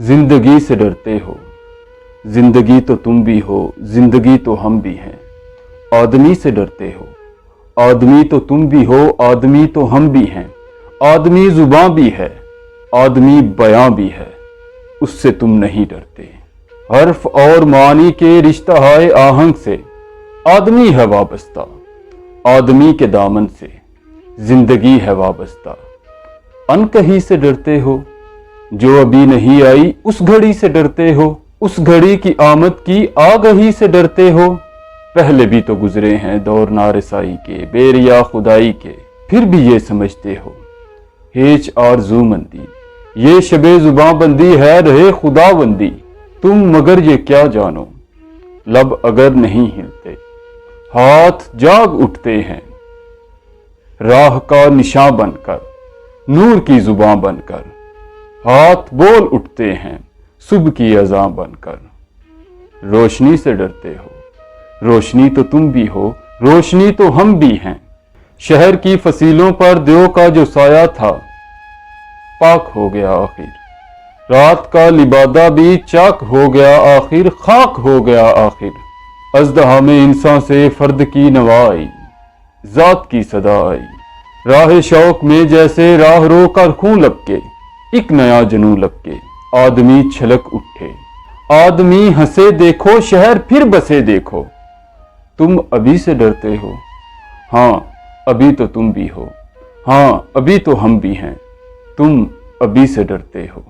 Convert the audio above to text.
जिंदगी से डरते हो, जिंदगी तो तुम भी हो, जिंदगी तो हम भी हैं। आदमी से डरते हो, आदमी तो तुम भी हो, आदमी तो हम भी हैं। आदमी जुबां भी है, आदमी बयां भी है, उससे तुम नहीं डरते। हर्फ और मानी के रिश्ता है आहंग से, आदमी है वाबस्ता, आदमी के दामन से जिंदगी है वाबस्ता। अनकही से डरते हो, जो अभी नहीं आई उस घड़ी से डरते हो, उस घड़ी की आमद की आगही से डरते हो। पहले भी तो गुजरे हैं दौर नारसाई के, बेरिया खुदाई के, फिर भी ये समझते हो हेच आरज़ूमंदी, ये शबे जुबां बंदी है रहे खुदाबंदी। तुम मगर ये क्या जानो, लब अगर नहीं हिलते, हाथ जाग उठते हैं राह का निशां बनकर, नूर की जुबां बनकर। हाथ बोल उठते हैं सुबह की अज़ां बनकर। रोशनी से डरते हो, रोशनी तो तुम भी हो, रोशनी तो हम भी हैं। शहर की फसीलों पर देव का जो साया था, पाक हो गया आखिर। रात का लिबादा भी चाक हो गया आखिर, खाक हो गया आखिर। अज़दहा में इंसान से फर्द की नवा आई, जात की सदा आई। राह शौक में जैसे राह रो कर खून लपके, एक नया जनू लपके, आदमी छलक उठे। आदमी हंसे देखो, शहर फिर बसे देखो। तुम अभी से डरते हो, हाँ अभी तो तुम भी हो, हाँ अभी तो हम भी हैं। तुम अभी से डरते हो।